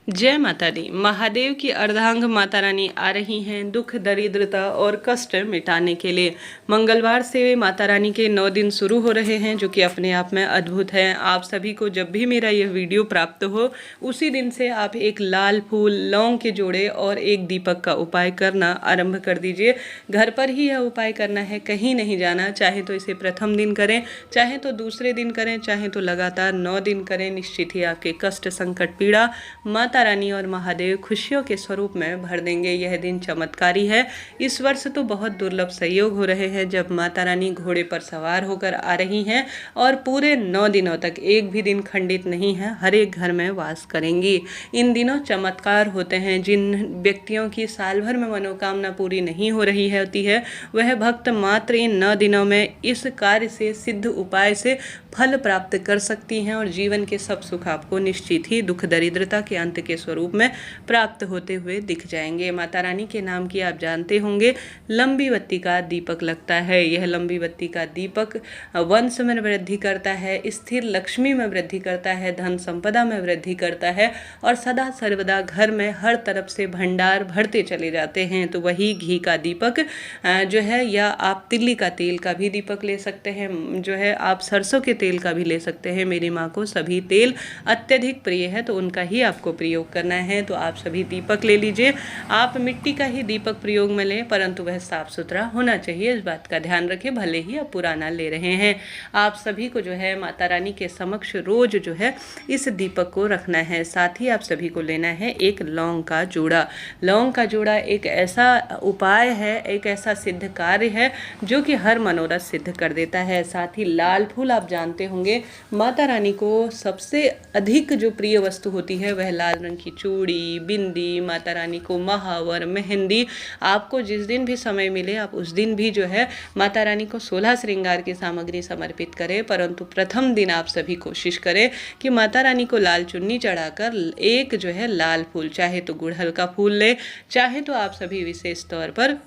जय माता दी। महादेव की अर्धांग माता रानी आ रही हैं दुख दरिद्रता और कष्ट मिटाने के लिए। मंगलवार से माता रानी के 9 दिन शुरू हो रहे हैं, जो कि अपने आप में अद्भुत है। आप सभी को जब भी मेरा यह वीडियो प्राप्त हो, उसी दिन से आप एक लाल फूल, लौंग के जोड़े और एक दीपक का उपाय करना आरंभ कर दीजिए। घर पर ही यह उपाय करना है, कहीं नहीं जाना। चाहे तो इसे प्रथम दिन करें, चाहे तो दूसरे दिन करें, चाहे तो लगातार 9 दिन करें। निश्चित ही आपके कष्ट, संकट, पीड़ा माता रानी और महादेव खुशियों के स्वरूप में भर देंगे। यह दिन चमत्कारी है। इस वर्ष तो बहुत दुर्लभ संयोग हो रहे हैं जब माता रानी घोड़े पर सवार होकर आ रही हैं और पूरे 9 दिनों तक एक भी दिन खंडित नहीं है, हर एक घर में वास करेंगी। इन दिनों चमत्कार होते हैं। जिन व्यक्तियों की साल भर में मनोकामना पूरी नहीं हो रही होती है, वह भक्त मात्र इन 9 दिनों में इस कार्य से, सिद्ध उपाय से फल प्राप्त कर सकती हैं और जीवन के सब सुख आपको निश्चित ही दुख दरिद्रता के अंत के स्वरूप में प्राप्त होते हुए दिख जाएंगे। माता रानी के नाम की आप जानते होंगे, लंबी बत्ती का दीपक लगता है। यह लंबी बत्ती का दीपक वंश में वृद्धि करता है, स्थिर लक्ष्मी में वृद्धि करता है, धन संपदा में वृद्धि करता है और सदा सर्वदा घर में हर तरफ से भंडार भरते चले जाते हैं। तो वही घी का दीपक जो है, या आप तिल्ली का तेल का भी दीपक ले सकते हैं, जो है आप सरसों के तेल का भी ले सकते हैं। मेरी माँ को सभी तेल अत्यधिक प्रिय है, तो उनका ही आपको प्रयोग करना है। तो आप सभी दीपक ले लीजिए। आप मिट्टी का ही दीपक प्रयोग में लें, परंतु वह साफ सुथरा होना चाहिए, इस बात का ध्यान रखें। भले ही आप पुराना ले रहे हैं, आप सभी को जो है माता रानी के समक्ष रोज जो है इस दीपक को रखना है। साथ ही आप सभी को लेना है एक लौंग का जोड़ा। लौंग का जोड़ा एक ऐसा उपाय है, एक ऐसा सिद्ध कार्य है जो कि हर मनोरथ सिद्ध कर देता है। साथ ही लाल फूल आप जानते होंगे, माता रानी को सबसे अधिक जो प्रिय वस्तु होती है वह लाल रंग की चूड़ी, बिंदी, माता रानी को महावर, मेहंदी। आपको जिस दिन भी समय मिले, आप उस दिन भी जो है माता रानी को 16 श्रृंगार की सामग्री समर्पित करें। परंतु प्रथम दिन आप सभी कोशिश करें कि माता रानी को लाल चुन्नी चढ़ाकर एक जो है लाल फूल, चाहे तो गुड़हल का फूल ले, चाहे तो आप सभी विशेष तौर पर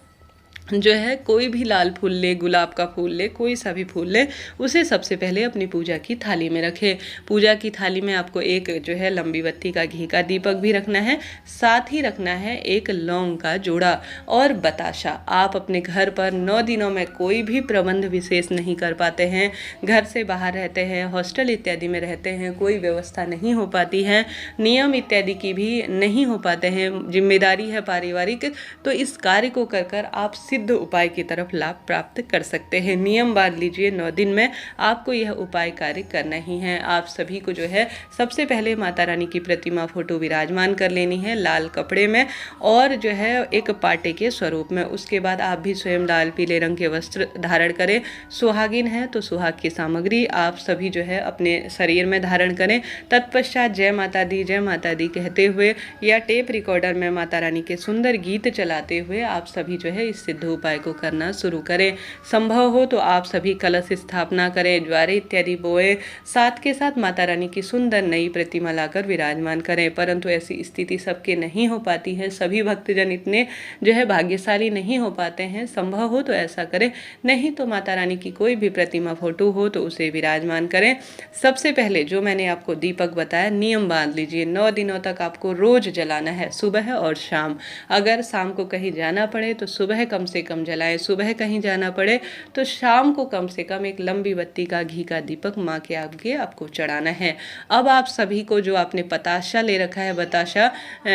जो है कोई भी लाल फूल ले, गुलाब का फूल ले, कोई सा भी फूल ले, उसे सबसे पहले अपनी पूजा की थाली में रखें। पूजा की थाली में आपको एक जो है लंबी बत्ती का घी का दीपक भी रखना है, साथ ही रखना है एक लौंग का जोड़ा और बताशा। आप अपने घर पर 9 दिनों में कोई भी प्रबंध विशेष नहीं कर पाते हैं, घर से बाहर रहते हैं, हॉस्टल इत्यादि में रहते हैं, कोई व्यवस्था नहीं हो पाती है, नियम इत्यादि की भी नहीं हो पाते हैं, जिम्मेदारी है पारिवारिक, तो इस कार्य को कर कर आप सिद्ध उपाय की तरफ लाभ प्राप्त कर सकते हैं। नियम बांध लीजिए, 9 दिन में आपको यह उपाय कार्य करना ही है। आप सभी को जो है सबसे पहले माता रानी की प्रतिमा, फोटो विराजमान कर लेनी है लाल कपड़े में और जो है एक पाटे के स्वरूप में। उसके बाद आप भी स्वयं लाल पीले रंग के वस्त्र धारण करें। सुहागिन है तो सुहाग की सामग्री आप सभी जो है अपने शरीर में धारण करें। तत्पश्चात जय माता दी कहते हुए या टेप रिकॉर्डर में माता रानी के सुंदर गीत चलाते हुए आप सभी जो है इस सिद्ध उपाय को करना शुरू करें। संभव हो तो आप सभी कलश स्थापना करें, ज्वारे इत्यादि बोए, साथ के साथ माता रानी की सुंदर नई प्रतिमा लाकर विराजमान करें। परंतु ऐसी स्थिति सबके नहीं हो पाती है, सभी भक्तजन इतने जो है भाग्यशाली नहीं हो पाते हैं। संभव हो तो ऐसा करें, नहीं तो माता रानी की कोई भी प्रतिमा, फोटो हो तो उसे विराजमान करें। सबसे पहले जो मैंने आपको दीपक बताया, नियम बांध लीजिए। 9 दिनों तक आपको रोज जलाना है, सुबह और शाम। अगर शाम को कहीं जाना पड़े तो सुबह कम से कम जलाएं, सुबह कहीं जाना पड़े तो शाम को कम से कम एक लंबी बत्ती का घी का दीपक माँ के आगे आपको चढ़ाना है। अब आप सभी को जो आपने बताशा ले रखा है, बताशा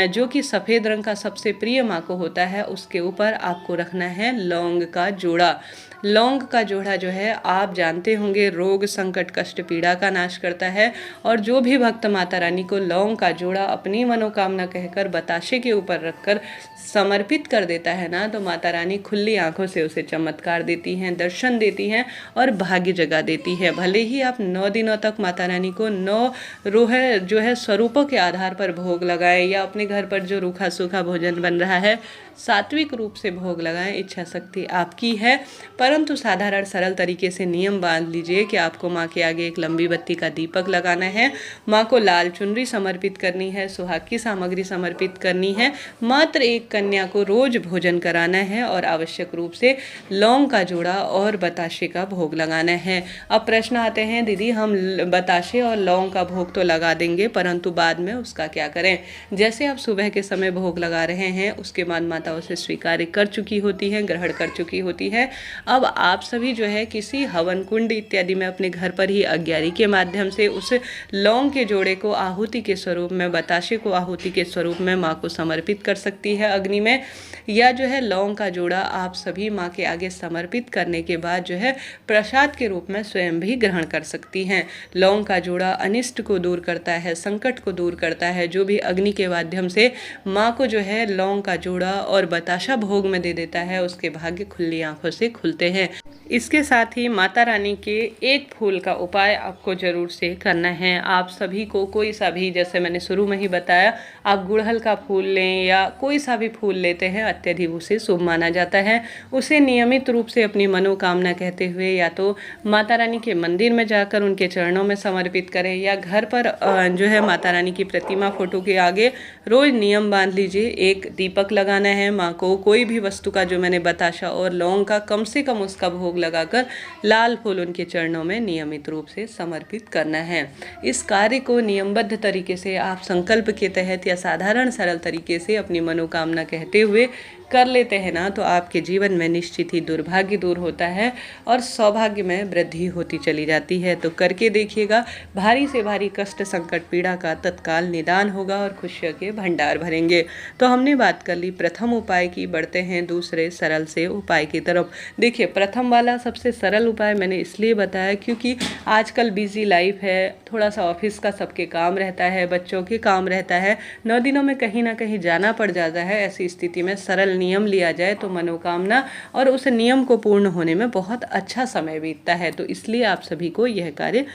जो कि सफ़ेद रंग का सबसे प्रिय माँ को होता है, उसके ऊपर आपको रखना है लौंग का जोड़ा। लौंग का जोड़ा जो है आप जानते होंगे रोग, संकट, कष्ट, पीड़ा का नाश करता है और जो भी भक्त माता रानी को लौंग का जोड़ा अपनी मनोकामना कहकर बताशे के ऊपर रखकर समर्पित कर देता है ना, तो माता रानी खुली आंखों से उसे चमत्कार देती हैं, दर्शन देती हैं और भाग्य जगा देती है। भले ही आप 9 दिनों तक माता रानी को 9 रोह जो है स्वरूपों के आधार पर भोग लगाएं या अपने घर पर जो रूखा सूखा भोजन बन रहा है सात्विक रूप से भोग लगाएं, इच्छा शक्ति आपकी है। पर परंतु साधारण सरल तरीके से नियम बांध लीजिए कि आपको माँ के आगे एक लंबी बत्ती का दीपक लगाना है, माँ को लाल चुनरी समर्पित करनी है, सुहाग की सामग्री समर्पित करनी है, मात्र एक कन्या को रोज भोजन कराना है और आवश्यक रूप से लौंग का जोड़ा और बताशे का भोग लगाना है। अब प्रश्न आते हैं, दीदी हम बताशे और लौंग का भोग तो लगा देंगे परंतु बाद में उसका क्या करें? जैसे आप सुबह के समय भोग लगा रहे हैं उसके बाद माता उसे स्वीकार कर चुकी होती है, ग्रहण कर चुकी होती है। अब आप सभी जो है किसी हवन कुंड इत्यादि में अपने घर पर ही अज्ञारी के माध्यम से उस लौंग के जोड़े को आहुति के स्वरूप में, बताशे को आहुति के स्वरूप में माँ को समर्पित कर सकती है अग्नि में, या जो है लौंग का जोड़ा आप सभी माँ के आगे समर्पित करने के बाद जो है प्रसाद के रूप में स्वयं भी ग्रहण कर सकती हैं। लौंग का जोड़ा अनिष्ट को दूर करता है, संकट को दूर करता है। जो भी अग्नि के माध्यम से माँ को जो है लौंग का जोड़ा और बताशा भोग में दे देता है उसके भाग्य खुली आंखों से खुलते हैं। इसके साथ ही माता रानी के एक फूल का उपाय आपको जरूर से करना है। आप सभी को कोई सा भी, जैसे मैंने शुरू में ही बताया, आप गुड़हल का फूल लें या कोई सा भी फूल लेते हैं अत्यधिक उसे शुभ माना जाता है। उसे नियमित रूप से अपनी मनोकामना कहते हुए या तो माता रानी के मंदिर में जाकर उनके चरणों में समर्पित करें या घर पर जो है माता रानी की प्रतिमा फोटो के आगे रोज नियम बांध लीजिए, एक दीपक लगाना है। माँ को कोई भी वस्तु का, जो मैंने बताशा और लौंग का, कम से कम उसका भोग लगाकर लाल फूल उनके चरणों में नियमित रूप से समर्पित करना है। इस कार्य को नियमबद्ध तरीके से आप संकल्प के तहत या साधारण सरल तरीके से अपनी मनोकामना कहते हुए कर लेते हैं ना, तो आपके जीवन में निश्चित ही दुर्भाग्य दूर होता है और सौभाग्य में वृद्धि होती चली जाती है। तो करके देखिएगा, भारी से भारी कष्ट, संकट, पीड़ा का तत्काल निदान होगा और खुशियों के भंडार भरेंगे। तो हमने बात कर ली प्रथम उपाय की, बढ़ते हैं दूसरे सरल से उपाय की तरफ। देखिए, प्रथम वाला सबसे सरल उपाय मैंने इसलिए बताया क्योंकि आजकल बिजी लाइफ है, थोड़ा सा ऑफिस का सबके काम रहता है, बच्चों के काम रहता है, 9 दिनों में कहीं ना कहीं जाना पड़ जाता है। ऐसी स्थिति में सरल नियम लिया जाए तो मनोकामना और उस नियम को पूर्ण होने में बहुत अच्छा समय बीतता है। तो इसलिए आप सभी को यह कार्य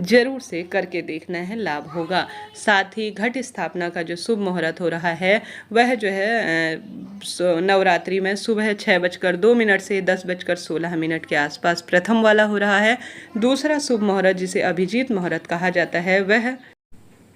जरूर से करके देखना है, लाभ होगा। साथ ही घट स्थापना का जो शुभ मुहूर्त हो रहा है वह जो है नवरात्रि में सुबह 6:02 से 10:16 के आसपास प्रथम वाला हो रहा है। दूसरा शुभ मुहूर्त, जिसे अभिजीत मुहूर्त कहा जाता है, वह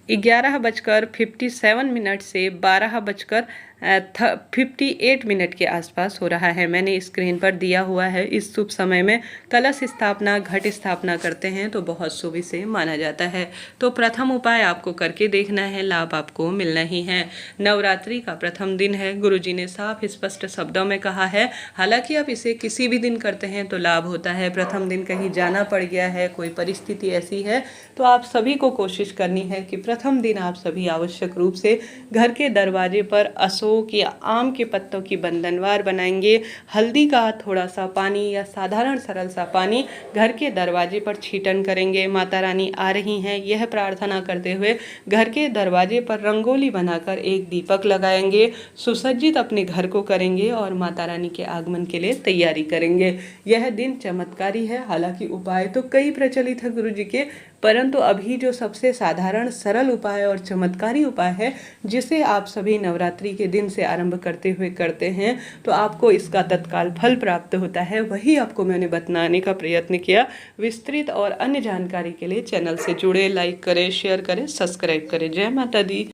11:57 से 12:58 के आसपास हो रहा है। मैंने स्क्रीन पर दिया हुआ है। इस शुभ समय में कलश स्थापना, घट स्थापना करते हैं तो बहुत शुभ इसे माना जाता है। तो प्रथम उपाय आपको करके देखना है, लाभ आपको मिलना ही है। नवरात्रि का प्रथम दिन है, गुरुजी ने साफ स्पष्ट शब्दों में कहा है। हालांकि आप इसे किसी भी दिन करते हैं तो लाभ होता है। प्रथम दिन कहीं जाना पड़ गया है, कोई परिस्थिति ऐसी है, तो आप सभी को कोशिश करनी है कि प्रथम दिन आप सभी आवश्यक रूप से घर के दरवाजे पर अशोक या आम के पत्तों की बंधनवार बनाएंगे। हल्दी का थोड़ा सा पानी या साधारण सरल सा पानी घर के दरवाजे पर छीटन करेंगे। माता रानी आ रही हैं, यह प्रार्थना करते हुए घर के दरवाजे पर रंगोली बनाकर एक दीपक लगाएंगे, सुसज्जित अपने घर को करेंगे और माता रानी के आगमन के लिए तैयारी करेंगे। यह दिन चमत्कारी है। हालांकि उपाय तो कई प्रचलित है गुरुजी के, परंतु अभी जो सबसे साधारण सरल उपाय और चमत्कारी उपाय है, जिसे आप सभी नवरात्रि के दिन से आरंभ करते हुए करते हैं तो आपको इसका तत्काल फल प्राप्त होता है, वही आपको मैंने बताने का प्रयत्न किया। विस्तृत और अन्य जानकारी के लिए चैनल से जुड़े, लाइक करें, शेयर करें, सब्सक्राइब करें। जय माता दी।